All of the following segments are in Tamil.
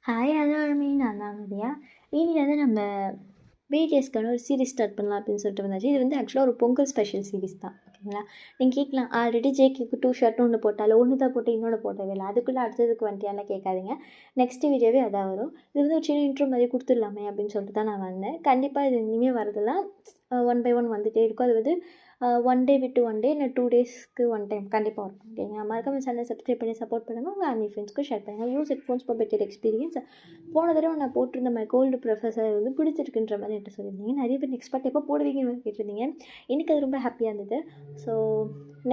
ஹாய் ஹலோ அருமை, நான் தான் மதியா. இனிலேருந்து நம்ம பிடிஎஸ்க்கான ஒரு சீரிஸ் ஸ்டார்ட் பண்ணலாம் அப்படின்னு சொல்லிட்டு வந்தாச்சு. இது வந்து ஆக்சுவலாக ஒரு பொங்கல் ஸ்பெஷல் சீரிஸ் தான், ஓகேங்களா? நீங்கள் கேட்கலாம், ஆல்ரெடி ஜேகேக்கு 2 ஷர்ட் ஒன்று போட்டாலும் ஒன்று தான் போட்டு இன்னொன்று போட்டவே இல்லை, அதுக்குள்ளே அடுத்ததுக்கு வந்துட்டியாலாம் கேட்காதீங்க. நெக்ஸ்ட் வீடியோவே அதான் வரும். இது வந்து ஒரு சின்ன இன்ட்ரோ மாதிரி கொடுத்துடலாமே அப்படின்னு சொல்லிட்டு தான் நான் வந்தேன். கண்டிப்பாக இது இனிமேல் வரதெல்லாம் 1 by 1 வந்துகிட்டே இருக்கும். அது வந்து 1 டே விட்டு 1 டே இல்லை 2 டேஸ்க்கு 1 டைம் கண்டிப்பாக வரும், ஓகேங்களா? மறக்காம சேனல் சப்ஸ்கிரைப் பண்ணி சப்போர்ட் பண்ணுங்கள். உங்கள் ஃபேமிலி ஃப்ரெண்ட்ஸ்க்கு ஷேர் பண்ணுங்கள். Use headphones for better experience. போன தடவை நான் போட்டிருந்த மாதிரி கோல்டு ப்ரொஃபஸர் வந்து பிடிச்சிருக்குன்ற மாதிரி என்கிட்ட சொல்லியிருந்தீங்க. நிறைய பேர் நெக்ஸ்ட் பார்ட் எப்போ போடுவீங்கன்னு கேட்டிருந்தீங்க. எனக்கு அது ரொம்ப ஹாப்பியாக இருந்தது. ஸோ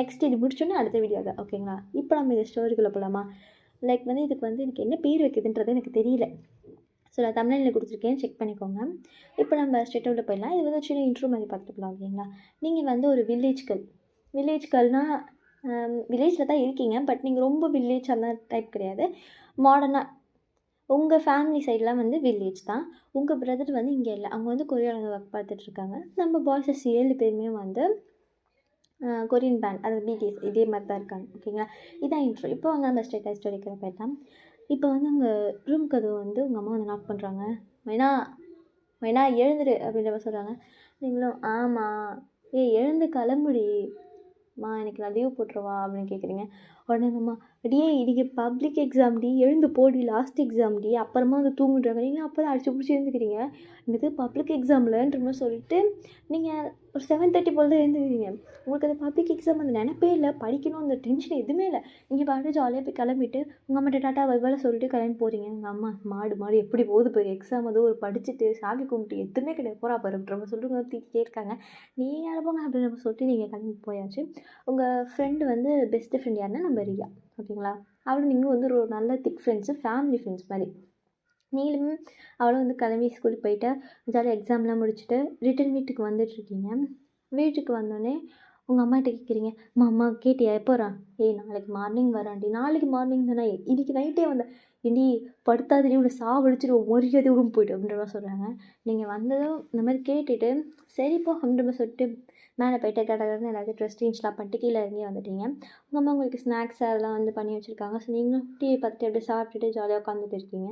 நெக்ஸ்ட் இது முடிச்சோன்னே அடுத்த வீடியோ தான், ஓகேங்களா? இப்போ நம்ம இந்த ஸ்டோரிக்குள்ளே போகலாமா? லைக் வந்து இதுக்கு வந்து எனக்கு என்ன பேர் வைக்குதுன்றது எனக்கு தெரியல. ஸோ நான் தமிழ்நிலையில் கொடுத்துருக்கேன், செக் பண்ணிக்கோங்க. இப்போ நம்ம ஸ்ட்ரெயிட்டாக போயிடலாம். இது வந்து சின்ன இன்ட்ரோ மாதிரி பார்த்துட்டு போகலாம், ஓகேங்களா? நீங்கள் வந்து ஒரு வில்லேஜ் கேர்ள்னால் வில்லேஜில் தான் இருக்கீங்க, பட் நீங்கள் ரொம்ப வில்லேஜ் அந்த டைப் கிடையாது. மாடர்னாக உங்கள் ஃபேமிலி சைடெலாம் வந்து வில்லேஜ் தான். உங்கள் பிரதர் வந்து இங்கே இல்லை, அவங்க வந்து கொரியாவில் ஒர்க் பார்த்துட்ருக்காங்க. நம்ம பாய்ஸஸ் 7 பேருமே வந்து கொரியன் பேண்ட், அது பிடிஎஸ் இதே மாதிரி தான் இருக்காங்க, ஓகேங்களா? இதான் இன்ட்ரோ. இப்போ அவங்க நம்ம ஸ்ட்ரெயிட்டாக ஸ்டோரிக்கிற போயிடலாம். இப்போ வந்து உங்கள் ரூம் கதவு வந்து உங்கள் அம்மா வந்து நாக் பண்ணுறாங்க. மைனா எழுந்துரு அப்படின்ற மாதிரி சொல்கிறாங்க. நீங்களும் ஆமாம், எழுந்து கிளம்புடி எனக்கு நான் லீவ் போட்டுருவா அப்படின்னு கேட்குறீங்க. உடனே அம்மா, அடியே இன்றைக்கி பப்ளிக் எக்ஸாம் டி, எழுந்து போடி, லாஸ்ட் எக்ஸாம் டி, அப்புறமா வந்து தூங்குன்றாங்க. நீங்கள் அப்போ தான் அடிச்சு பிடிச்சி எழுந்துக்கிறீங்க. எனக்கு பப்ளிக் எக்ஸாம்லன்ற மாதிரி சொல்லிட்டு நீங்கள் ஒரு 7:30 போல் தான் எழுந்துக்கிறீங்க. உங்களுக்கு அந்த பப்ளிக் எக்ஸாம் அந்த நினைப்பே இல்லை, படிக்கணும் அந்த டென்ஷன் எதுவுமே இல்லை. நீங்கள் பாட்டு ஜாலியாக போய் கிளம்பிட்டு உங்கள் அம்மாட்ட டாட்டா வைவால சொல்லிட்டு கிளம்பி போகிறீங்க. உங்கள் அம்மா, மாடு எப்படி போகுது போய் எக்ஸாம் அது ஒரு படிச்சுட்டு சாமி கும்பிட்டு எதுவுமே கிடையாது, போகிறா பாருன்ற மாதிரி சொல்லிட்டு தீக்கிட்டே இருக்காங்க. நீங்கள் அனுப்புங்க அப்படின்னு நம்ம சொல்லிட்டு நீங்கள் கிளம்பி போயாச்சு. உங்கள் ஃப்ரெண்டு வந்து பெஸ்ட்டு ஃப்ரெண்ட் யாருன்னா நம்ம ரியா, ஓகேங்களா? அவளும் நீங்கள் வந்து ஒரு நல்ல திக் ஃப்ரெண்ட்ஸு, ஃபேமிலி ஃப்ரெண்ட்ஸ் மாதிரி. நீங்களும் அவளும் வந்து கிளம்பி ஸ்கூலுக்கு போயிட்டு ஜாலியாக எக்ஸாம்லாம் முடிச்சுட்டு ரிட்டன் வீட்டுக்கு வந்துட்டுருக்கீங்க. வீட்டுக்கு வந்தோடனே உங்கள் அம்மாகிட்ட கேட்குறீங்க, அம்மா கேட்டியா எப்போறா? நாளைக்கு மார்னிங் வரான்டி. நாளைக்கு மார்னிங் தானே, இன்றைக்கி நைட்டே வந்தேன். ஏண்டி படுத்தாதடி, உன்னை சாவடிச்சிட்டு மொழியாதே விடும் போய்ட்டு அப்படின்ற மாதிரி சொல்கிறாங்க. நீங்கள் வந்ததும் இந்த மாதிரி கேட்டுட்டு சரிப்போ அப்படின்ற மாதிரி சொல்லிட்டு மேலே போய்ட்டு கடற்கரை எல்லாத்தையும் ட்ரெஸ் சேஞ்ச்லாம் பண்ணிட்டு கீழே இறங்கி வந்துட்டீங்க. உங்கள் அம்மா உங்களுக்கு ஸ்நாக்ஸ் அதெல்லாம் வந்து பண்ணி வச்சுருக்காங்க. ஸோ நீங்களும் டிவி பார்த்துட்டு அப்படியே சாப்பிட்டுட்டு ஜாலியாக உட்காந்துட்டு இருக்கீங்க.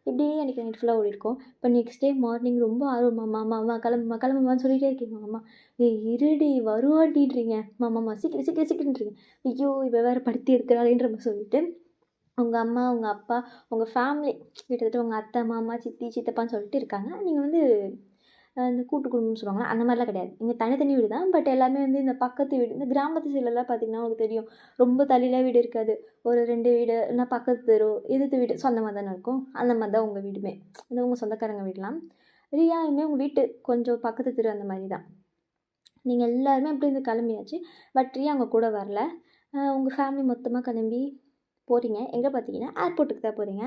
இப்படியே எனக்கு நைட் ஃபுல்லாக ஓடிருக்கும். இப்போ நெக்ஸ்ட் டே மார்னிங் ரொம்ப ஆர்வமாம்மா, அம்மா கிளம்புமான்னு சொல்லிகிட்டே இருக்கீங்க. அம்மா, இருடி வருவாடின்றீங்க. மாமாம்மா சீக்கிரன்றீங்க. ஐயோ இவ வேறு படுத்தி இருக்கிறாளேன்ற மாதிரி சொல்லிட்டு உங்கள் அம்மா, உங்கள் அப்பா, உங்கள் ஃபேமிலி கிட்டத்தட்ட உங்கள் அத்தை, மாமா, சித்தி, சித்தப்பான்னு சொல்லிட்டு இருக்காங்க. நீங்கள் வந்து இந்த கூட்டு குடும்பம்னு சொல்லுவாங்களா, அந்த மாதிரிலாம் கிடையாது. இங்கே தனித்தனி வீடு தான், பட் எல்லாமே வந்து இந்த பக்கத்து வீடு, இந்த கிராமத்து சைட்லலாம் பார்த்திங்கன்னா உங்களுக்கு தெரியும், ரொம்ப தள்ளிலாம் வீடு இருக்காது. ஒரு 2 வீடு இல்லைனா பக்கத்து தெரு, எதிர்த்து வீடு, ஸோ அந்த மாதிரி தானே இருக்கும். அந்த மாதிரி தான் உங்கள் வீடுமே, இந்த உங்கள் சொந்தக்காரங்க வீடெலாம். ரியாவுமே உங்கள் வீட்டு கொஞ்சம் பக்கத்து தெரு அந்த மாதிரி தான். நீங்கள் எல்லாருமே அப்படி இருந்து கிளம்பியாச்சு. பட் ரியா அவங்க கூட வரல. உங்கள் ஃபேமிலி மொத்தமாக கிளம்பி போகிறீங்க. எங்கே பார்த்தீங்கன்னா ஏர்போர்ட்டுக்கு தான் போகிறீங்க.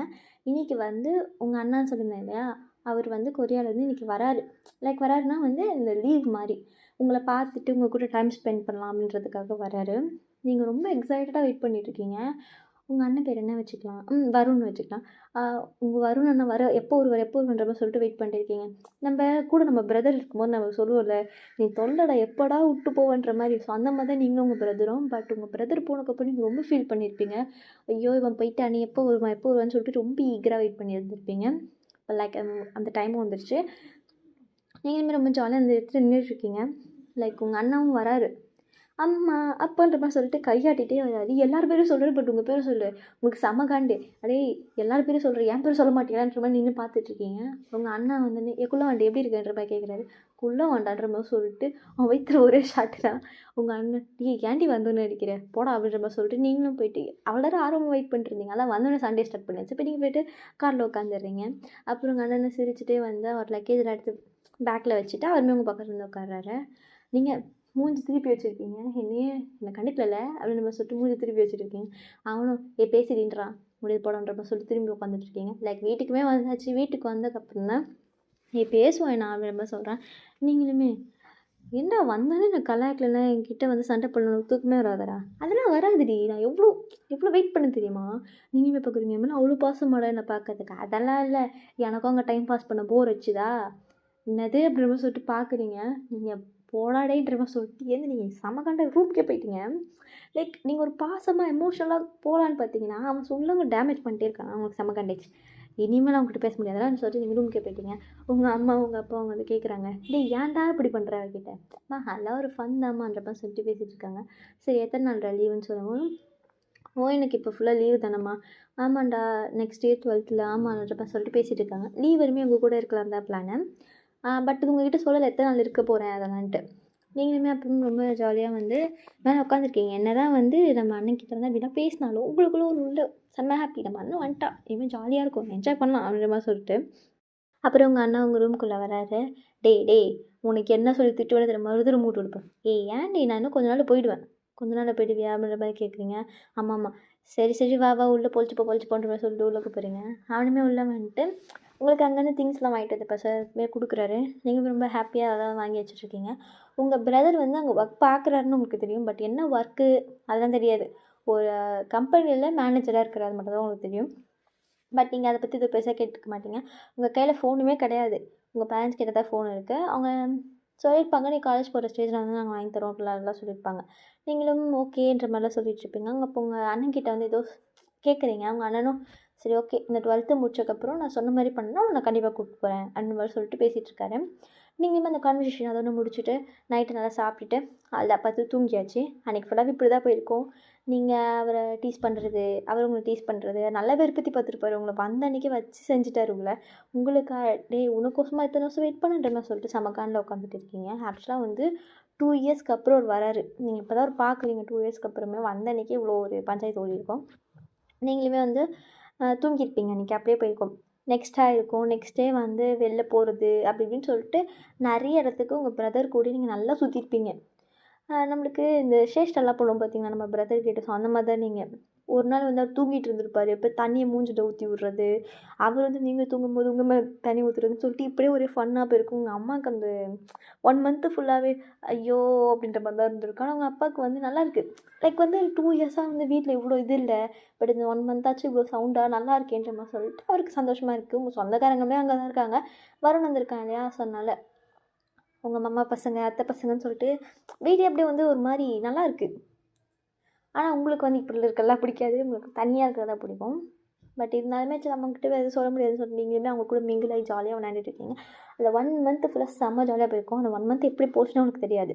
இன்றைக்கி வந்து உங்கள் அண்ணான்னு சொல்லியிருந்தேன் இல்லையா, அவர் வந்து கொரியாவிலேருந்து இன்றைக்கி வராரு. லைக் வராருன்னா வந்து இந்த லீவ் மாதிரி உங்களை பார்த்துட்டு உங்கள் கூட டைம் ஸ்பெண்ட் பண்ணலாம் அப்படின்றதுக்காக வராரு. நீங்கள் ரொம்ப எக்ஸைட்டடாக வெயிட் பண்ணிகிட்ருக்கீங்க. உங்கள் அண்ணன் பேர் என்ன வச்சுக்கலாம்? வருண்னு வச்சுக்கலாம். உங்கள் வருண் அண்ணன் எப்போ வருவன்ற மாதிரி சொல்லிட்டு வெயிட் பண்ணிட்டு இருக்கீங்க. நம்ம கூட நம்ம பிரதர் இருக்கும்போது நம்ம சொல்லுவோம்ல, நீ தொல்லடா எப்போடா விட்டு போவன்ற மாதிரி. ஸோ அந்த மாதிரி தான் நீங்களும் உங்கள் பிரதரும். பட் உங்கள் பிரதர் போனதுக்கப்புறம் நீங்கள் ரொம்ப ஃபீல் பண்ணியிருப்பீங்க. ஐயோ இவன் போயிட்டானே, எப்போ வருவான்னு சொல்லிட்டு ரொம்ப ஈகராக வெயிட் பண்ணியிருந்திருப்பீங்க. இப்போ லைக் அந்த டைமும் வந்துருச்சு. நீங்களுமே ரொம்ப ஜாலியாக அந்த இடத்துல நின்றுட்டுருக்கீங்க. லைக் உங்கள் அண்ணாவும் வராரு. அம்மா அப்பான்ற மாதிரி சொல்லிட்டு கையாட்டிகிட்டே வராது. எல்லார் பேரும் சொல்கிறேன், பட் உங்கள் பேரும் சொல்லு. உங்களுக்கு செம காண்டு. அடே எல்லார் பேரும் சொல்கிறேன், என் பேர் சொல்ல மாட்டேங்கிறான்ற மாதிரி நின்று பார்த்துட்ருக்கீங்க. உங்கள் அண்ணா வந்து குள்ள வாண்டி எப்படி இருக்குன்ற மாதிரி கேட்குறாரு. குள்ள வாண்டான்ற மாதிரி சொல்லிட்டு அவன் வயிற்றுல ஒரே ஷாட்டு தான். உங்கள் அண்ணன், ஏன்டி வந்தோன்னு அடிக்கிற போடா அப்படின்ற மாதிரி சொல்லிட்டு நீங்களும் போயிட்டு அவ்வளோ ஆர்வமாக வெயிட் பண்ணிட்டுருந்தீங்க. அதான் வந்தோடனே சண்டே ஸ்டார்ட் பண்ணியாச்சு. இப்போ நீங்கள் போய்ட்டு காரில் உட்காந்துடுறீங்க. அப்புறம் உங்கள் அண்ணனை சிரிச்சுட்டே வந்து அவர் லக்கேஜில் எடுத்து பேக்கில் வச்சுட்டு அவருமே உங்கள் பக்கத்தில் வந்து உட்கார்றாரு. நீங்கள் மூஞ்சி திருப்பி வச்சுருக்கீங்க. என்னை கண்டுக்கல அப்படின்னு நம்ம சொல்லிட்டு மூஞ்சி திருப்பி வச்சுருக்கீங்க. அவனும் பேசிடுன்றான் முடிவு போடன்ற மாதிரி சொல்லிட்டு திரும்பி உட்காந்துட்ருக்கீங்க. லைக் வீட்டுக்குமே வந்தாச்சு. வீட்டுக்கு வந்ததுக்கப்புறம் தான் பேசுவேன் நான் அப்படின்ற மாதிரி சொல்கிறேன். நீங்களுமே என்ன வந்தானே நான் கலாய்க்கலன்னா என்கிட்ட வந்து சண்டை பண்ணணும், தூக்கமே வராதரா? அதெல்லாம் வராதுடி, நான் எவ்வளோ வெயிட் பண்ண தெரியுமா? நீங்களுமே பார்க்குறீங்க மேலே அவ்வளோ பாசமாடா என்னை பார்க்கறதுக்கு. அதெல்லாம் இல்லை, எனக்கும் அங்கே டைம் பாஸ் பண்ண போர் வச்சுதா என்னது அப்படின்ற மாதிரி சொல்லிட்டு பார்க்குறீங்க. நீங்கள் போடாடேன்ற மாதிரி சொல்லிட்டு நீங்கள் சமகாண்ட ரூம்க்கே போயிட்டீங்க. லைக் நீங்கள் ஒரு பாசமாக எமோஷனலாக போகலான்னு பார்த்தீங்கன்னா அவன் சொல்லாமல் டேமேஜ் பண்ணிட்டே இருக்கான். அவங்களுக்கு சமகாண்டேஜ் இனிமேல் அவங்ககிட்ட பேச முடியாதுன்னு சொல்லிட்டு நீங்கள் ரூம்க்கே போயிட்டீங்க. உங்கள் அம்மா உங்கள் அப்பா அவங்க வந்து கேட்குறாங்க, டேய் ஏன்டா இப்படி பண்ணுற அவகிட்ட? அதெல்லாம் ஒரு ஃபன் தாம்மான்றப்ப சொல்லிட்டு பேசிகிட்டு இருக்காங்க. சரி எத்தனை நாள்டா லீவுன்னு சொல்லுவோம். எனக்கு இப்போ ஃபுல்லாக லீவு தானம்மா. ஆமாண்டா நெக்ஸ்ட் இயர் 12th ஆமான்றப்ப சொல்லிட்டு பேசிகிட்டு இருக்காங்க. லீவ் வரையுமே உங்கள் கூட இருக்கலாம் தான் பிளானு. பட் உங்ககிட்ட சொல்லலை எத்தனை நாள் இருக்க போகிறேன் அதெல்லாம்ன்ட்டு. நீங்களுமே அப்புறம் ரொம்ப ஜாலியாக வந்து மேலே உட்காந்துருக்கீங்க. என்ன தான் வந்து நம்ம அண்ணன்கிட்ட வந்து அப்படின்னா பேசினாலும் உங்களுக்குள்ள ஒரு உள்ள செம்ம ஹாப்பி, நம்ம அண்ணன் வந்துட்டா இனிமேல் ஜாலியாக இருக்கும், என்ஜாய் பண்ணலாம் அப்படின்ற மாதிரி சொல்லிட்டு. அப்புறம் உங்கள் அண்ணா உங்கள் ரூம்குள்ளே வராரு. டேய் உனக்கு என்ன சொல்லி திட்டுவேன்னு தெரியும், மறுதூரம் மூட்டு கொடுப்பேன். ஏன்டி நான் இன்னும் கொஞ்ச நாள் போயிடுவேன். கொஞ்ச நாள் போயிடுவியா அப்படின்ற மாதிரி கேட்குறீங்க. ஆமாம் சரி வா உள்ளே பொழிச்சுப்போன்ற மாதிரி சொல்லிட்டு உள்ளே போகிறீங்க. அவனுமே உள்ளே வந்துட்டு உங்களுக்கு அங்கேருந்து திங்ஸ்லாம் வாங்கிட்டு வந்து இப்போ சார் கொடுக்குறாரு. நீங்கள் ரொம்ப ஹாப்பியாக அதெல்லாம் வாங்கி வச்சுட்ருக்கீங்க. உங்கள் பிரதர் வந்து அங்கே ஒர்க் பார்க்குறாருன்னு உங்களுக்கு தெரியும். பட் என்ன ஒர்க்கு அதெல்லாம் தெரியாது. ஒரு கம்பெனியில் மேனேஜராக இருக்கிறது மட்டும் தான் உங்களுக்கு தெரியும். பட் நீங்கள் அதை பற்றி இது பெருசாக கேட்டுக்க மாட்டீங்க. உங்கள் கையில் ஃபோனுமே கிடையாது. உங்கள் பேரண்ட்ஸ் கிட்ட தான் ஃபோன் இருக்குது. அவங்க சொல்லியிருப்பாங்க, நீ காலேஜ் போகிற ஸ்டேஜில் வந்து நாங்கள் வாங்கி தரோம் அப்படிலாம் சொல்லியிருப்பாங்க. நீங்களும் ஓகேன்ற மாதிரிலாம் சொல்லிட்டுருப்பீங்க. அங்கே அப்போ உங்கள் அண்ணன்கிட்ட வந்து ஏதோ கேட்குறீங்க. அவங்க அண்ணனும் சரி ஓகே இந்த 12th முடிச்சதுக்கப்புறம் நான் சொன்ன மாதிரி பண்ணால் நான் கண்டிப்பாக கூப்பிட்டு போகிறேன் அந்த மாதிரி சொல்லிட்டு பேசிகிட்டு இருக்காரு. நீங்களுமே அந்த கான்வர்சேஷன் அதை ஒன்று முடிச்சுட்டு நைட்டு நல்லா சாப்பிட்டுட்டு அதில் பார்த்து தூங்கியாச்சு. அன்றைக்கி ஃபுல்லாகவே இப்படி தான் போயிருக்கோம். நீங்கள் அவரை டீஸ் பண்ணுறது, அவர் உங்களை டீஸ் பண்ணுறது, நல்லா விருப்பத்தி பார்த்துருப்பாரு. உங்களை வந்த அன்றைக்கி வச்சு செஞ்சுட்டாரு உங்களுக்கு. உனக்கோசமாக இத்தனை வருஷம் வெயிட் பண்ணுன்ற மாதிரி சொல்லிட்டு சமக்கானில் உட்காந்துட்டு இருக்கீங்க. ஆக்சுவலாக வந்து 2 இயர்ஸ்க்கு அப்புறம் அவர் வராரு. நீங்கள் இப்போ தான் ஒரு பார்க்குறீங்க. 2 இயர்ஸ்க்கு அப்புறமே வந்த அன்றைக்கி இவ்வளோ ஒரு பஞ்சாயத்து ஓடிருக்கோம். நீங்களுமே வந்து தூங்கியிருப்பீங்க அன்றைக்கி. அப்படியே போயிருக்கோம். நெக்ஸ்ட்டாக இருக்கும். நெக்ஸ்ட் டே வந்து வெளில போகிறது அப்படி இப்படின்னு சொல்லிட்டு நிறைய இடத்துக்கு உங்கள் பிரதர் கூட நீங்கள் நல்லா சுற்றிருப்பீங்க. நம்மளுக்கு இந்த சேஷ்டெல்லாம் போடுவோம் பார்த்தீங்கன்னா நம்ம பிரதர் கிட்ட. ஸோ அந்த மாதிரி தான் நீங்கள். ஒரு நாள் வந்து அவர் தூங்கிட்டு இருந்திருப்பார். இப்போ தண்ணியை மூஞ்சிட்ட ஊற்றி விட்றது, அவர் வந்து நீங்கள் தூங்கும்போது உங்கள் மேலே தண்ணி ஊற்றுறதுன்னு சொல்லிட்டு இப்படியே ஒரே ஃபன்னாக போயிருக்கும். உங்கள் அம்மாவுக்கு அந்த 1 மந்த்து ஃபுல்லாகவே ஐயோ அப்படின்ற மாதிரி தான் இருந்திருக்கும். ஆனால் உங்கள் அப்பாவுக்கு வந்து நல்லாயிருக்கு. லைக் வந்து 2 இயர்ஸாக வந்து வீட்டில் இவ்வளோ இது இல்லை, பட் இந்த 1 மந்த்தாச்சும் இவ்வளோ சவுண்டாக நல்லா இருக்கேன்ற மாதிரி சொல்லிட்டு அவருக்கு சந்தோஷமாக இருக்குது. உங்கள் சொந்தக்காரங்களே அங்கே தான் இருக்காங்க. வருண் வந்திருக்காங்க இல்லையா? சொன்னால உங்கள் மாமா பசங்க அத்தை பசங்கன்னு சொல்லிட்டு வீடு அப்படியே வந்து ஒரு மாதிரி நல்லா இருக்குது. ஆனால் உங்களுக்கு வந்து இப்படி இருக்கலாம் பிடிக்காது. உங்களுக்கு தனியாக இருக்கிறதா பிடிக்கும். பட் இருந்தாலுமே சரி நம்மக்கிட்ட எதுவும் சொல்ல முடியாதுன்னு சொல்லிட்டு நீங்களுமே அவங்க கூட மிங்கிள் ஆகி ஜாலியாக விளையாண்டுட்டு இருக்கீங்க. அந்த 1 மந்த்து ஃபுல்லாக செம்ம ஜாலியாக போயிருக்கும். அந்த 1 மந்த் எப்படி போச்சுன்னு உங்களுக்கு தெரியாது.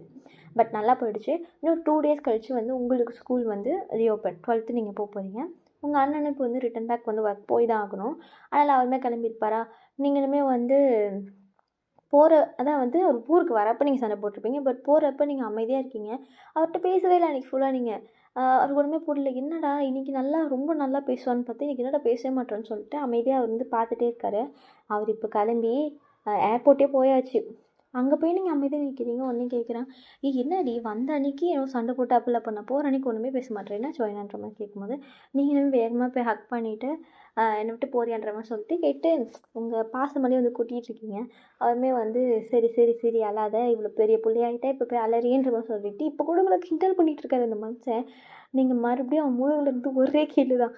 பட் நல்லா போயிடுச்சு. இன்னும் 2 டேஸ் கழித்து வந்து உங்களுக்கு ஸ்கூல் வந்து ரீஓப்பன். 12th நீங்கள் போகிறீங்க. உங்கள் அண்ணனுக்கு வந்து ரிட்டன் பேக் வந்து ஒர்க் போய் தான் ஆகணும். அதனால் அவருமே கிளம்பியிருப்பாரா. நீங்களுமே வந்து அதான் வந்து அவர் ஊருக்கு வரப்போ நீங்கள் சண்டை போட்டிருப்பீங்க. பட் போகிறப்ப நீங்கள் அமைதியாக இருக்கீங்க. அவர்கிட்ட பேசவே இல்லை அன்றைக்கி ஃபுல்லாக நீங்கள். அவருக்கு ஒன்றுமே புரியல. என்னடா இன்றைக்கி ரொம்ப நல்லா பேசுவான்னு பார்த்தா இன்றைக்கி என்னடா பேசவே மாட்டேன்னு சொல்லிட்டு அமைதியாக அவர் வந்து பார்த்துட்டே இருக்காரு. அவர் இப்போ கிளம்பி ஏர்போர்ட்டே போயாச்சு. அங்கே போய் நீங்கள் அமைதியாக நிற்கிறீங்க. ஒன்றே கேட்குறேன், என்னடி வந்த அன்றைக்கி ஏதோ சண்டை போட்டு அப்படிலாம் பண்ண, போகிற அன்றைக்கி ஒன்றுமே பேச மாட்டேன், என்ன ஜாயினான்ற மாதிரி கேட்கும்போது நீங்களும் வேகமாக போய் ஹக் பண்ணிவிட்டு என்னை விட்டு போறியான்ற மாதிரி சொல்லிட்டு கேட்டு உங்கள் பாசமலையும் வந்து கூட்டிகிட்டு இருக்கீங்க. அவருமே வந்து சரி அழாத, இவ்வளோ பெரிய பிள்ளையாகிட்டே இப்போ போய் அலறின்ற மாதிரி சொல்லிட்டு இப்போ கூட உங்களை கிண்டல் பண்ணிகிட்டு இருக்காரு இந்த மனுஷன். நீங்கள் மறுபடியும் அவன் முதுகுலேருந்து ஒரே கேள்வி தான்,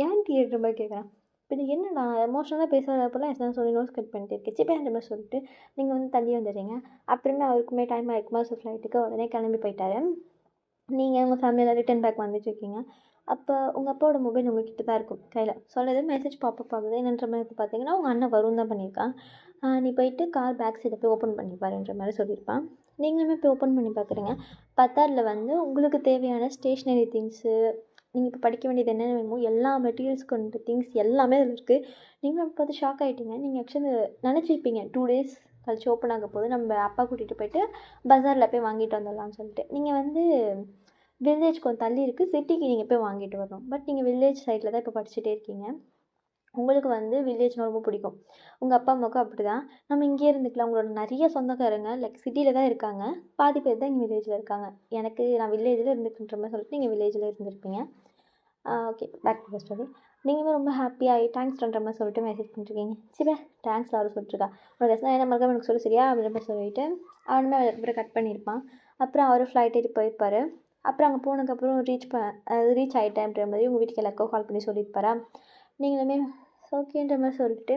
ஏன் டீன்ற மாதிரி கேட்குறேன். இப்போ நீ என்னடா எமோஷனலாக பேசுகிறப்பெல்லாம் எத்தனை சொல்லி நோட்ஸ் கட் பண்ணிட்டு இருக்கேன் சிப்பேன்ற மாதிரி சொல்லிட்டு நீங்கள் வந்து தள்ளி வந்துடுறீங்க. அப்புறமே அவருக்குமே டைம் ஆகிருக்குமா ஸோ ஃப்ளைட்டுக்கு உடனே கிளம்பி போயிட்டாரு. நீங்கள் உங்கள் ஃபேமிலியில் ரிட்டன் பேக் வந்துட்டுருக்கீங்க. அப்போ உங்கள் அப்பாவோட மொபைல் உங்கள்கிட்ட தான் இருக்கும் கையில். சொல்லது மெசேஜ் பாப்பப் ஆகுது. என்னன்ற மாதிரி பார்த்தீங்கன்னா உங்கள் அண்ணன் வரும் தான் பண்ணியிருக்கான். நீ போயிட்டு கார் பேக் சைடை போய் ஓப்பன் பண்ணி பாருன்ற மாதிரி சொல்லியிருப்பான். நீங்களுமே போய் ஓப்பன் பண்ணி பார்க்குறீங்க. பார்த்தா அதில் வந்து உங்களுக்கு தேவையான ஸ்டேஷ்னரி திங்ஸு, நீங்கள் இப்போ படிக்க வேண்டியது என்னென்ன வேணுமோ எல்லா மெட்டீரியல்ஸ் கொண்ட திங்ஸ் எல்லாமே அதில் இருக்குது. நீங்களும் பார்த்து ஷாக் ஆகிட்டீங்க. நீங்கள் ஆக்சுவலி நினச்சிருப்பீங்க 2 டேஸ் கழிச்சு ஓப்பன் ஆக போது நம்ம அப்பா கூட்டிகிட்டு போயிட்டு பஜாரில் போய் வாங்கிட்டு வந்துடலாம்னு சொல்லிட்டு. நீங்கள் வந்து வில்லேஜ் கொஞ்சம் தள்ளி இருக்குது, சிட்டிக்கு நீங்கள் போய் வாங்கிட்டு வரணும். பட் நீங்கள் வில்லேஜ் சைடில் தான் இப்போ படிச்சுட்டே இருக்கீங்க. உங்களுக்கு வந்து வில்லேஜ்னால் ரொம்ப பிடிக்கும். உங்கள் அப்பா அம்மாவுக்கும் அப்படி தான். நம்ம இங்கேயே இருந்துக்கலாம். உங்களோட நிறைய சொந்தக்காரங்க லைக் சிட்டியில் தான் இருக்காங்க. பாதி பேர் தான் இங்கே வில்லேஜில் இருக்காங்க. நான் வில்லேஜில் இருந்துக்கின்ற மாதிரி சொல்லிட்டு நீங்கள் வில்லேஜில் இருந்திருப்பீங்க. Okay, back to the story. நீங்களுமே ரொம்ப ஹாப்பியாக தேங்க்ஸ்ன்ற மாதிரி சொல்லிட்டு மெசேஜ் பண்ணிருக்கீங்க. சரி தேங்க்ஸ் யாரும் சொல்லிட்டுருக்கா, உனக்கு எஸ்னா என்ன மறக்காம எனக்கு சொல்லி சரியா அப்படின்ற மாதிரி சொல்லிவிட்டு அவனுமே அதுக்கப்புறம் கட் பண்ணியிருப்பான். அப்புறம் அவர் ஃப்ளைட் ஏறி போயிருப்பார். அப்புறம் அங்கே போனதுக்கப்புறம் ரீச் ஆகிட்டேன்ற மாதிரி உங்கள் வீட்டுக்கு எல்லாருக்கும் கால் பண்ணி சொல்லியிருப்பாரா. நீங்களுமே ஓகேன்ற மாதிரி சொல்லிட்டு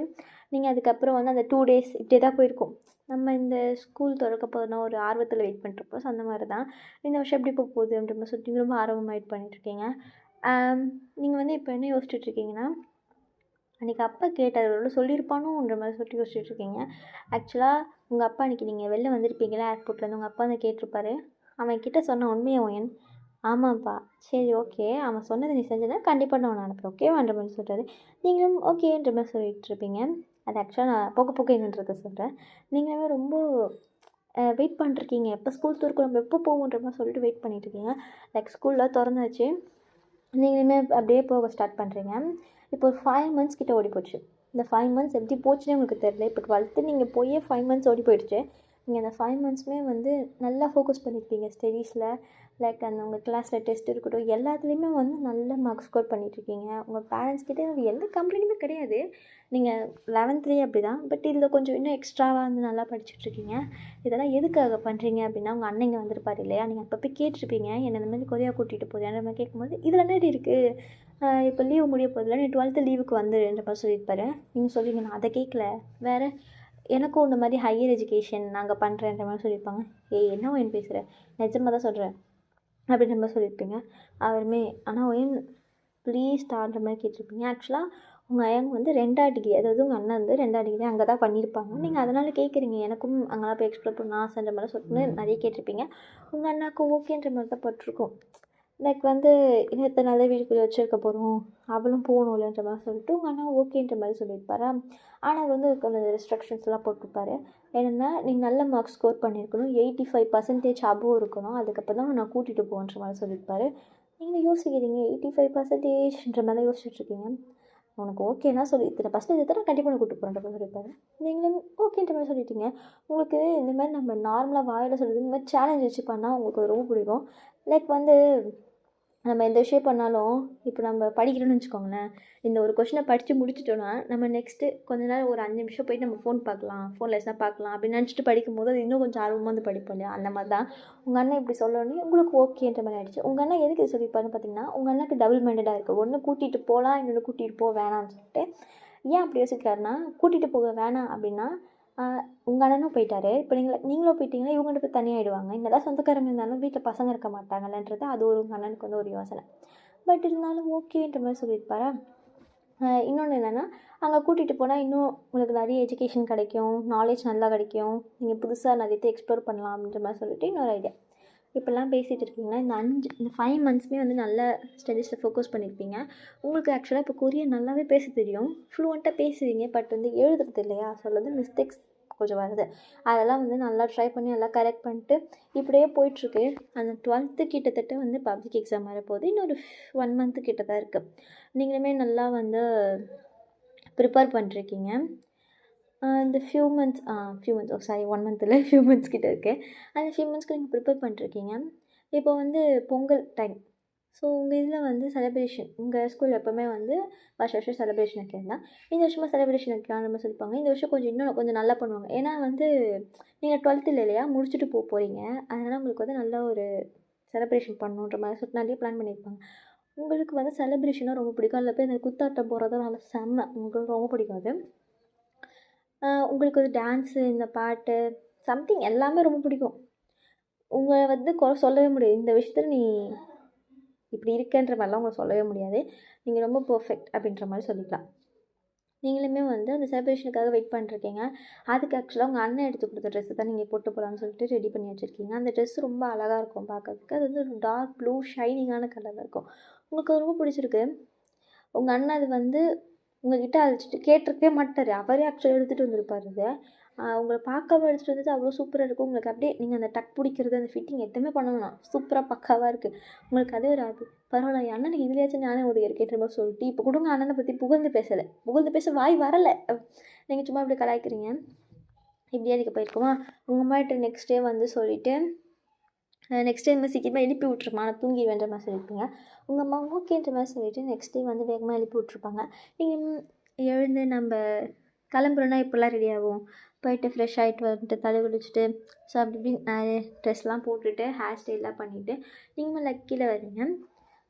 நீங்கள் அதுக்கப்புறம் வந்து அந்த 2 டேஸ் இப்படியே தான் போயிருக்கும். நம்ம இந்த ஸ்கூல் திறக்க போதுனா ஒரு ஆர்வத்தில் வெயிட் பண்ணிட்டுருப்போம். ஸோ அந்த மாதிரி தான் இந்த வருஷம் எப்படி போகுது அப்படின்ற மாதிரி சொல்லிட்டு ரொம்ப ஆர்வமாக வெயிட் பண்ணிட்டுருக்கீங்க. நீங்கள் வந்து இப்போ என்ன யோசிச்சுட்ருக்கீங்கன்னா அன்றைக்கி அப்பா கேட்டார், ஒரு சொல்லியிருப்பானோன்ற மாதிரி சொல்லிட்டு யோசிச்சுட்டு இருக்கீங்க. ஆக்சுவலாக உங்கள் அப்பா அன்றைக்கி நீங்கள் வெளில வந்திருப்பீங்களா ஏர்போர்ட்லேருந்து, உங்கள் அப்பா வந்து கேட்டிருப்பாரு. அவன் கிட்ட சொன்ன உண்மையை ஓயன், ஆமாப்பா சரி ஓகே, அவன் சொன்னதை நீ செஞ்சேன்னா கண்டிப்பாக நான் உன்னை அனுப்புகிறேன் ஓகேவான்ற மாதிரி சொல்கிறாரு. நீங்களும் ஓகேன்ற மாதிரி சொல்லிட்டு இருப்பீங்க. அது ஆக்சுவலாக நான் போக போக என்னன்றதை சொல்கிறேன். நீங்களுமே ரொம்ப வெயிட் பண்ணிருக்கீங்க, எப்போ ஸ்கூல் திறக்கும், நம்ம எப்போ போவோன்ற மாதிரி சொல்லிட்டு வெயிட் பண்ணிட்டுருக்கீங்க. லைக் ஸ்கூல்லாம் திறந்தாச்சு, நீங்களுமே அப்படியே போக ஸ்டார்ட் பண்ணுறீங்க. இப்போ ஒரு 5 மந்த்ஸ் கிட்ட ஓடி போச்சு. இந்த 5 மந்த்ஸ் எப்படி போச்சுன்னே உங்களுக்கு தெரியல. இப்போ 12th நீங்கள் போய் 5 மந்த்ஸ் ஓடி போயிடுச்சு. நீங்கள் அந்த 5 மந்த்ஸுமே வந்து நல்லா ஃபோக்கஸ் பண்ணியிருப்பீங்க ஸ்டடீஸில். லைக் அந்த உங்கள் கிளாஸில் டெஸ்ட் இருக்கட்டும், எல்லாத்துலேயுமே வந்து நல்ல மார்க்ஸ் ஸ்கோர் பண்ணிகிட்ருக்கீங்க. உங்கள் பேரண்ட்ஸ்கிட்டே எந்த கம்ப்ளைண்ட்டுமே கிடையாது. நீங்கள் 11th அப்படி தான், பட் இதில் கொஞ்சம் இன்னும் எக்ஸ்ட்ராவாக வந்து நல்லா படிச்சுட்ருக்கீங்க. இதெல்லாம் எதுக்காக பண்ணுறீங்க அப்படின்னா, உங்கள் அண்ணன் இங்கே வந்திருப்பார் இல்லையா, நீங்கள் அப்போ போய் கேட்டிருப்பீங்க, என்னை இந்த மாதிரி கொரியா கூட்டிகிட்டு போறியான்ற மாதிரி கேட்கும்போது, இதில் என்னடி இருக்குது, இப்போ லீவு முடிய போதில்லை, நீ 12th லீவுக்கு வந்துடுன்ற மாதிரி சொல்லியிருப்பாரு. நீங்கள் சொல்லுவீங்க, நான் அதை கேட்கல, வேறு எனக்கும் இந்த மாதிரி ஹையர் எஜுகேஷன் நாங்கள் பண்ணுறேன்ற மாதிரி சொல்லியிருப்பாங்க. ஏய் என்ன ஒயின் பேசுகிற, நிஜமாக தான் சொல்கிறேன் அப்படின்ற மாதிரி சொல்லியிருப்பீங்க. அவருமே ஆனால் ஒயின் ப்ளீஸ் ஸ்டார்ன்ற மாதிரி கேட்டிருப்பீங்க. ஆக்சுவலாக உங்கள் ஐயாங்க வந்து 2வது டிகிரி, அதாவது உங்கள் அண்ணன் வந்து 2வது டிகிரி அங்கே தான் பண்ணியிருப்பாங்க. நீங்கள் அதனால் கேட்குறீங்க, எனக்கும் அங்கெல்லாம் போய் எக்ஸ்ப்ளோர் பண்ண ஆசைன்ற மாதிரி சொல்லிட்டு நிறைய கேட்டிருப்பீங்க. உங்கள் அண்ணாவுக்கு ஓகேன்ற மாதிரி தான் பட்டிருக்கும். லைக் வந்து இன்னும் எத்தனை நாள் வீட்டுக்குள்ளே வச்சுருக்க போகிறோம், அவளும் போகணும்லன்ற மாதிரி சொல்லிட்டு உங்கள் அண்ணா ஓகேன்ற மாதிரி சொல்லியிருப்பாரா. ஆனால் அவர் வந்து கொஞ்சம் ரெஸ்ட்ரிக்ஷன்ஸ்லாம் போட்டிருப்பாரு. என்னென்னா, நீங்கள் நல்ல மார்க்ஸ் ஸ்கோர் பண்ணியிருக்கணும், 85% அபோவ் இருக்கணும், அதுக்கப்புறம் தான் நான் கூட்டிகிட்டு போகன்ற மாதிரி சொல்லியிருப்பாரு. நீங்கள் யோசிக்கிறீங்க 85%ன்ற மாதிரி யோசிச்சுட்ருக்கீங்க. உனக்கு ஓகேனா சொல்லி இத்தனை பர்சன்டேஜ் எடுத்தால் நான் கண்டிப்பாக நான் கூப்பிட்டு போகிறேன்ற மாதிரி சொல்லியிருப்பாரு. நீங்களும் ஓகேன்ற மாதிரி சொல்லிட்டீங்க. உங்களுக்கு இந்த மாதிரி நம்ம நார்மலாக வாயில் சொல்கிறது, இந்த மாதிரி சேலஞ்ச் வச்சு பண்ணால் உங்களுக்கு அது ரொம்ப பிடிக்கும். லைக் வந்து நம்ம எந்த விஷயம் பண்ணாலும், இப்போ நம்ம படிக்கிறோன்னு வச்சுக்கோங்களேன், இந்த ஒரு கொஷினை படித்து முடிச்சிட்டோன்னா நம்ம நெக்ஸ்ட்டு கொஞ்ச நேரம் ஒரு 5 நிமிஷம் போய்ட்டு நம்ம ஃபோன் பார்க்கலாம், ஃபோனில் எதுனா பார்க்கலாம் அப்படின்னு நினச்சிட்டு படிக்கும்போது அது இன்னும் கொஞ்சம் ஆர்வமாக வந்து படிப்போம் இல்லையா. அந்த மாதிரி தான் உங்கள் அண்ணன் இப்படி சொல்லணுன்னே உங்களுக்கு ஓகேன்ற மாதிரி ஆகிடுச்சு. உங்கள் அண்ணன் எதுக்கு இது சொல்லியிருப்பாருன்னு பார்த்தீங்கன்னா, உங்கள் அண்ணனுக்கு டபுள் மைண்டடாக இருக்குது. ஒன்று கூட்டிகிட்டு போகலாம், இன்னொன்று கூட்டிகிட்டு போக வேணாம்னு சொல்லிட்டு. ஏன் அப்படி யோசிக்கிறாருன்னா, கூட்டிகிட்டு போக வேணாம் அப்படின்னா உங்கள் அண்ணனும் போயிட்டாரு, இப்போ நீங்களும் போயிட்டீங்கன்னா இவங்க 2 பேர் தனியாகிடுவாங்க. என்னதான் சொந்தக்காரங்க இருந்தாலும் வீட்டில் பசங்க இருக்க மாட்டாங்கல்லன்றது அது ஒரு உங்கள் அண்ணனுக்கு வந்து ஒரு யோசனை. பட் இருந்தாலும் ஓகேன்ற மாதிரி சொல்லியிருப்பாரா. இன்னொன்று என்னென்னா, அங்கே கூட்டிகிட்டு போனால் இன்னும் உங்களுக்கு நிறைய எஜுகேஷன் கிடைக்கும், நாலேஜ் நல்லா கிடைக்கும், நீங்கள் புதுசாக நிறைய எக்ஸ்ப்ளோர் பண்ணலாம் அப்படின்ற மாதிரி சொல்லிட்டு இன்னொரு ஐடியா. இப்போல்லாம் பேசிகிட்டு இருக்கீங்கன்னா, இந்த 5 மந்த்ஸுமே வந்து நல்ல ஸ்டடீஸில் ஃபோக்கஸ் பண்ணியிருப்பீங்க. உங்களுக்கு ஆக்சுவலாக இப்போ கொரியன் நல்லாவே பேச தெரியும், ஃப்ளூவெண்ட்டாக பேசுவீங்க. பட் வந்து எழுதுறது இல்லையா, சொல்கிறது மிஸ்டேக்ஸ் கொஞ்சம் வருது. அதெல்லாம் வந்து நல்லா ட்ரை பண்ணி நல்லா கரெக்ட் பண்ணிட்டு இப்படியே போயிட்டுருக்கு. அந்த 12th கிட்டத்தட்ட வந்து பப்ளிக் எக்ஸாம் வரப்போகுது. இன்னொரு 1 மந்த்து கிட்ட தான் இருக்குது. நீங்களுமே நல்லா வந்து ப்ரிப்பேர் பண்ணிருக்கீங்க. இந்த ஃபியூ மந்த்ஸ் 1 மந்த் இல்லை, ஃபியூ மந்த்ஸ் கிட்ட இருக்குது. அந்த ஃபியூ மந்த்ஸ்க்கு நீங்கள் ப்ரிப்பேர் பண்ணிருக்கீங்க. இப்போ வந்து பொங்கல் டைம். ஸோ உங்கள் இதில் வந்து செலிப்ரேஷன், உங்கள் ஸ்கூல் எப்போவுமே வந்து வருஷம் செலிப்ரேஷன் வைக்கிறதா. இந்த வருஷமாக செலிப்ரேஷன் வைக்கலாம் நம்ம சொல்லிப்பாங்க. இந்த வருஷம் இன்னும் கொஞ்சம் நல்லா பண்ணுவாங்க. ஏன்னா வந்து நீங்கள் 12th இல்லையா, முடிச்சுட்டு போகிறீங்க. அதனால் உங்களுக்கு வந்து நல்ல ஒரு செலிப்ரேஷன் பண்ணணுன்ற மாதிரி சொல்லிட்டு நிறைய பிளான் பண்ணியிருப்பாங்க. உங்களுக்கு வந்து செலிப்ரேஷனாக ரொம்ப பிடிக்கும். அதில் போய் அந்த குத்தாட்டம் போடுறது நல்லா செம்ம, உங்களுக்கு ரொம்ப பிடிக்கும் அது. உங்களுக்கு வந்து டான்ஸு, இந்த பாட்டு, சம்திங் எல்லாமே ரொம்ப பிடிக்கும். உங்களை வந்து சொல்லவே முடியாது, இந்த விஷயத்தில் நீ இப்படி இருக்கன்ற மாதிரிலாம் உங்களை சொல்லவே முடியாது. நீங்கள் ரொம்ப பர்ஃபெக்ட் அப்படின்ற மாதிரி சொல்லிக்கலாம். நீங்களுமே வந்து அந்த செலிப்ரேஷனுக்காக வெயிட் பண்ணிருக்கீங்க. அதுக்கு ஆக்சுவலாக உங்கள் அண்ணன் எடுத்து கொடுத்த ட்ரெஸ்ஸை தான் நீங்கள் போட்டு போகலான்னு சொல்லிட்டு ரெடி பண்ணி வச்சுருக்கீங்க. அந்த ட்ரெஸ் ரொம்ப அழகாக இருக்கும் பார்க்கறதுக்கு. அது வந்து ஒரு டார்க் ப்ளூ ஷைனிங்கான கலரில் இருக்கும். உங்களுக்கு ரொம்ப பிடிச்சிருக்கு. உங்கள் அண்ணன் அது வந்து உங்கள்கிட்ட அழைச்சிட்டு கேட்டிருக்கவே மாட்டார், அவரே ஆக்சுவலாக எடுத்துகிட்டு வந்திருப்பார். இது உங்களை பார்க்காம எடுத்துகிட்டு வந்துட்டு அவ்வளோ சூப்பராக இருக்கும். உங்களுக்கு அப்படியே நீங்கள் அந்த டக் பிடிக்கிறது, அந்த ஃபிட்டிங் எதுவுமே பண்ணணும், சூப்பராக பக்காவாக இருக்குது. உங்களுக்கு அதே ஒரு ஹாப்பி. பரவாயில்ல, என் அண்ணனுக்கு இதுலேயாச்சும் நானே உதவியிருக்கேன்ற மாதிரி சொல்லிட்டு இப்போ கூட உங்கள் அண்ணனை பற்றி புகழ்ந்து பேச வாய் வரலை. நீங்கள் சும்மா இப்படி கலாய்க்கிறீங்க. இப்படியே அதுக்கு போயிருக்குமா. உங்கள் அம்மாட்ட நெக்ஸ்ட் டே வந்து சொல்லிவிட்டு நெக்ஸ்ட் டைம் சீக்கிரமாக எழுப்பி விட்ருமா, நான் தூங்கிடுவேன்ற மாதிரி சொல்லியிருப்பீங்க. உங்கள் அம்மா ஓகேன்ற மாதிரி சொல்லிவிட்டு நெக்ஸ்ட் டே வந்து வேகமாக எழுப்பி விட்ருப்பாங்க. நீங்கள் எழுந்து நம்ம கிளம்புறோன்னா இப்போல்லாம் ரெடி ஆகும், போயிட்டு ஃப்ரெஷ் ஆகிட்டு வந்துட்டு தலை குளிச்சுட்டு ஸோ அப்படி ட்ரெஸ்லாம் போட்டுட்டு ஹேர் ஸ்டைல்லாம் பண்ணிவிட்டு நீங்கள் கீழே வரீங்க.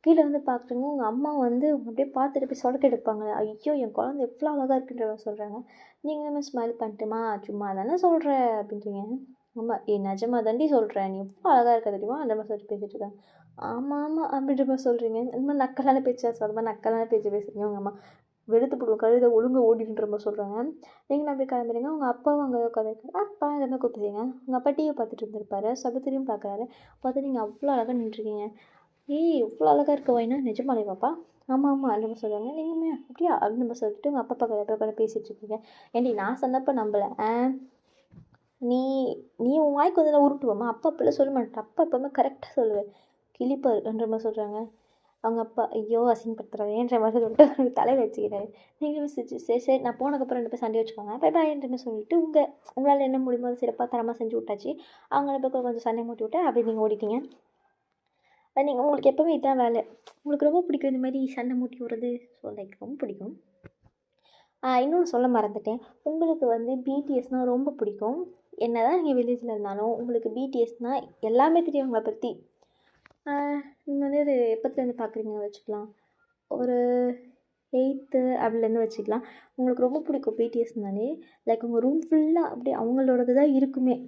கீழே வந்து பார்க்குறீங்க, உங்கள் அம்மா வந்து அப்படியே பார்த்துட்டு போய் சொடக்கு எடுப்பாங்க. ஐயோ என் குழந்தை எவ்வளோ அழகாக இருக்குன்ற மாதிரி சொல்கிறாங்க. நீங்களுமே ஸ்மைல் பண்ணிட்டுமா, சும்மா தானே சொல்கிறேன் அப்படின்றீங்க. ஆமாம், நிஜமாக தாண்டி சொல்கிறேன், நீ எவ்வளோ அழகாக இருக்க தெரியுமா அந்த மாதிரி சொல்லிட்டு பேசிகிட்டு இருக்காங்க. ஆமாம் அப்படின்ற மாதிரி சொல்கிறீங்க. இந்த மாதிரி நக்கலான பேச்சு, அது மாதிரி நக்கலான பேச்சு பேசுகிறீங்க. உங்கள் அம்மா வெளுத்து போடுவோம் கழுதை ஒழுங்கு ஓடிட்டுன்ற மாதிரி சொல்கிறாங்க. நீங்களும் அப்படியே கிளம்புறீங்க. உங்கள் அப்பாவும் அங்கே உட்காந்துருக்காரு. அப்பா எல்லாமே கூப்பிடுறீங்க. உங்கள் அப்பா டிவி பார்த்துட்டு இருந்திருப்பாரு. சபத்திரியும் பார்க்குறாரு. பார்த்தா நீங்கள் அவ்வளோ அழகாக நின்றுருக்கீங்க. ஏய் இவ்வளோ அழகாக இருக்க வைனா நிஜமாலே பாப்பா? ஆமாம் ஆமாம் அந்த மாதிரி சொல்கிறாங்க. நீங்களுமே அப்படியா அப்படின்னு நம்ம சொல்லிட்டு உங்கள் அப்பா பக்கத்தில் உட்காந்து பேசிகிட்டு இருக்கீங்க. ஏண்டி நான் சொன்னப்போ நம்பலை நீ நீ உன் வாய்க்கு வந்து உருட்டுவோம்மா. அப்பா அப்பெல்லாம் சொல்ல மாட்டேன். அப்பா எப்போவுமே கரெக்டாக சொல்லுவேன். கிளிப்பாருன்ற மாதிரி சொல்கிறாங்க. அவங்க அப்பா ஐயோ அசிங்கப்படுத்துறாருன்ற மாதிரி சொல்லிட்டு தலையில் வச்சுக்கிறாரு. நீங்களும் சரி சரி சரி நான் போனதுக்கப்புறம் 2 பேர் சண்டை வச்சுக்கோங்க பை பாய்ன்ற மாதிரி சொல்லிட்டு உங்களால் என்ன முடியுமோ அதை சிறப்பாக தரமாக செஞ்சு விட்டாச்சு. அவங்க 2 பேருக்கு கொஞ்சம் சண்டை மூட்டி விட்டு அப்படி நீங்கள் ஓடிட்டீங்க. நீங்கள் உங்களுக்கு எப்போவுமே இதுதான் வேலை. உங்களுக்கு ரொம்ப பிடிக்கும் இந்த மாதிரி சண்டை மூட்டி விடுறது. ஸோ லைக் ரொம்ப பிடிக்கும். இன்னொன்று சொல்ல மறந்துட்டேன். உங்களுக்கு வந்து பிடிஎஸ்னால் ரொம்ப பிடிக்கும். என்ன தான் நீங்கள் வில்லேஜில் இருந்தாலும் உங்களுக்கு பிடிஎஸ்னால் எல்லாமே தெரியும் உங்களை பற்றி. நீங்கள் வந்து இது எப்போத்துலேருந்து பார்க்குறீங்கன்னு வச்சுக்கலாம். ஒரு 8th அப்படிலேருந்து வச்சுக்கலாம். உங்களுக்கு ரொம்ப பிடிக்கும் பிடிஎஸ்னாலே. லைக் உங்கள் ரூம் ஃபுல்லாக அப்படியே அவங்களோடது தான் இருக்குமே.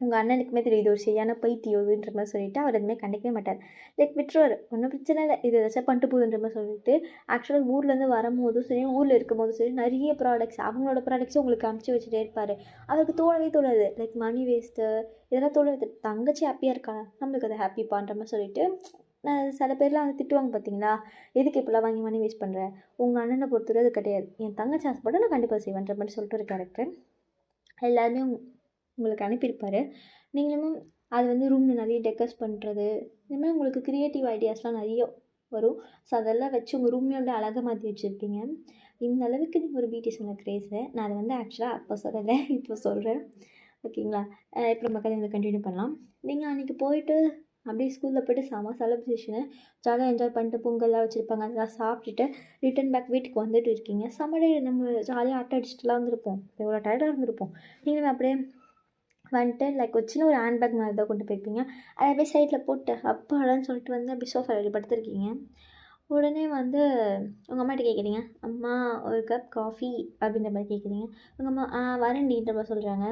உங்கள் அண்ணனுக்குமே தெரியும் இது ஒரு சரியான பைத்தியம் இதுன்ற மாதிரி சொல்லிவிட்டு அவர் எதுவுமே கண்டிக்கவே மாட்டார். லைக் விட்டுருவார். ஒன்றும் பிரச்சனை இல்லை இது ஏதாச்சும் பண்ணிட்டு போகுதுன்ற மாதிரி சொல்லிட்டு ஆக்சுவலாக ஊர்லேருந்து வரும்போதும் சரி ஊரில் இருக்கும்போதும் சரி நிறைய ப்ராடக்ட்ஸ் அவங்களோட ப்ராடக்ட்ஸும் உங்களுக்கு அமுச்சு வச்சுட்டே இருப்பார். அவருக்கு தோணவே தோணாது. லைக் மணி வேஸ்ட்டு இதெல்லாம் தோணாது. தங்கச்சி ஹாப்பியாக இருக்காங்க நம்மளுக்கு அதை ஹாப்பி பண்ணுற மாதிரி சொல்லிட்டு சில பேர்லாம் வந்து திட்டுவாங்க பார்த்தீங்களா, எதுக்கு இப்போலாம் வாங்கி மணி வேஸ்ட் பண்ணுறேன். உங்கள் அண்ணனை பொறுத்தவரை அது கிடையாது. என் தங்கச்சி ஆசைப்பட்டு நான் கண்டிப்பாக செய்வேன்ற மாதிரி சொல்லிட்டு ஒரு கேரக்டர் எல்லாருமே உங்களுக்கு அனுப்பியிருப்பார். நீங்களும் அது வந்து ரூமில் நிறைய டெக்கரேட் பண்ணுறது இந்தமாதிரி உங்களுக்கு க்ரியேட்டிவ் ஐடியாஸ்லாம் நிறைய வரும். ஸோ அதெல்லாம் வச்சு உங்கள் ரூமே அப்படியே அழகாக மாற்றி வச்சுருப்பீங்க. இந்த அளவுக்கு நீங்கள் ஒரு பிடிஎஸ் உள்ள க்ரேஸு. நான் அதை வந்து ஆக்சுவலாக அப்போ சொல்லலை இப்போ சொல்கிறேன். ஓகேங்களா? இப்போ நம்ம கதை வந்து கண்டினியூ பண்ணலாம். நீங்கள் அன்றைக்கி போயிட்டு அப்படியே ஸ்கூலில் போய்ட்டு செம செலிப்ரேஷனு ஜாலியாக என்ஜாய் பண்ணிட்டு பொங்கல்லாம் வச்சுருப்பாங்க. அதெல்லாம் சாப்பிட்டுட்டு ரிட்டன் பேக் வீட்டுக்கு வந்துட்டு இருக்கீங்க. சம்மடே நம்ம ஜாலியாக ஆட்ட அடிச்சுட்டுலாம் இருந்திருப்போம். எவ்வளோ டயர்டாக இருந்திருப்போம். நீங்களும் அப்படியே வந்துட்டு லைக் ஒரு சின்ன ஒரு ஹேண்ட் பேக் மாதிரி தான் கொண்டு போயிருப்பீங்க. அதை அப்படியே சைடில் போட்டு அப்பாடான்னு சொல்லிட்டு வந்து அப்படியே சோஃபாவில் படுத்துருக்கீங்க. உடனே வந்து உங்கள் அம்மாட்ட கேட்குறீங்க, அம்மா ஒரு கப் காஃபி அப்படின்ற மாதிரி கேட்குறீங்க. உங்கள் அம்மா வரேன்டின்ற மாதிரி சொல்கிறாங்க.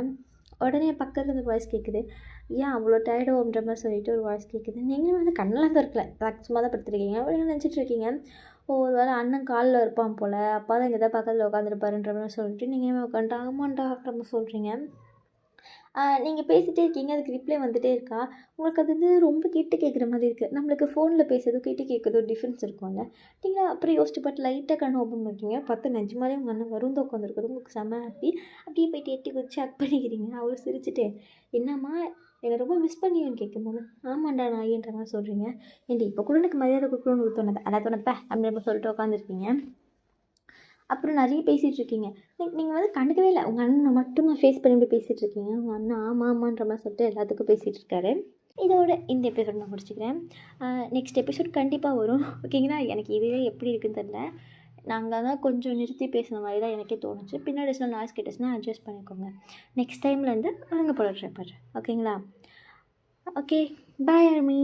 உடனே பக்கத்தில் இருந்து வாய்ஸ் கேட்குது, ஏன் அவ்வளோ டயர்டோன்ற மாதிரி சொல்லிட்டு ஒரு வாய்ஸ் கேட்குது. நீங்களும் வந்து கண்ணெலாம் திறக்கல, சும்மா தான் படுத்துருக்கீங்க. அப்படின்னு நினச்சிட்டு இருக்கீங்க. ஒரு வேளை அண்ணன் காலில் இருப்பான் போல், அப்பா தான் இங்கே தான் பக்கத்தில் உட்காந்துருப்பாருன்ற மாதிரி சொல்லிட்டு நீங்கள் உட்காந்துட்டு ஆமாண்டான்ற மாதிரி சொல்கிறீங்க. நீங்கள் பேசிகிட்டே இருக்கீங்க. அதுக்கு ரிப்ளை வந்துகிட்டே இருக்கா. உங்களுக்கு அது வந்து ரொம்ப கேட்டு கேட்குற மாதிரி இருக்குது. நம்மளுக்கு ஃபோனில் பேசுறதும் கேட்டு கேட்குறதோ டிஃப்ரென்ஸ் இருக்கும்ல. நீங்கள் அப்புறம் யோசிச்சு பார்த்து லைட்டாக கண்ணை ஓப்பன் பண்ணுறீங்க. 10 நிஜமாலே உங்கள் அண்ணன் வருந்த உட்காந்துருக்குறது உங்களுக்கு செம்ம ஹாப்பி. அப்படியே போய்ட்டு எட்டி குதிச்சு ஹக் பண்ணிக்கிறீங்க. அவர் சிரிச்சுட்டு என்னம்மா என்னை ரொம்ப மிஸ் பண்ணியோன்னு கேட்கும்போது ஆமாண்டா நாயின்ற மாதிரி சொல்கிறீங்க. ஏன்டி இப்போ கூட எனக்கு மரியாதை கொடுக்கணும்னு தோணுது அதான் தோணுப்பா அப்படின்னு சொல்லிட்டு உட்காந்துருக்கீங்க. அப்புறம் நிறைய பேசிகிட்டு இருக்கீங்க. நீங்கள் வந்து கண்டுக்கவே இல்லை. உங்கள் அண்ணனை மட்டும் ஃபேஸ் பண்ணி பேசிகிட்டு இருக்கீங்க. உங்கள் அண்ணன் ஆமான்ற மாதிரி சொல்லிட்டு எல்லாத்துக்கும் பேசிகிட்டு இருக்காரு. இதோட இந்த எபிசோட் நான் முடிச்சுக்கிறேன். நெக்ஸ்ட் எபிசோட் கண்டிப்பாக வரும். ஓகேங்களா? எனக்கு இதுவே எப்படி இருக்குன்னு தெரியல. நாங்கள் தான் கொஞ்சம் நிறுத்தி பேசுன மாதிரி தான் எனக்கே தோணுச்சு. பின்னாடி சில நாய்ஸ் கேட்டுச்சுன்னா அட்ஜஸ்ட் பண்ணிக்கோங்க. நெக்ஸ்ட் டைம்லேருந்து ஒழுங்கு போட ட்ரை பண்ணுறேன். ஓகேங்களா? Okay bye army.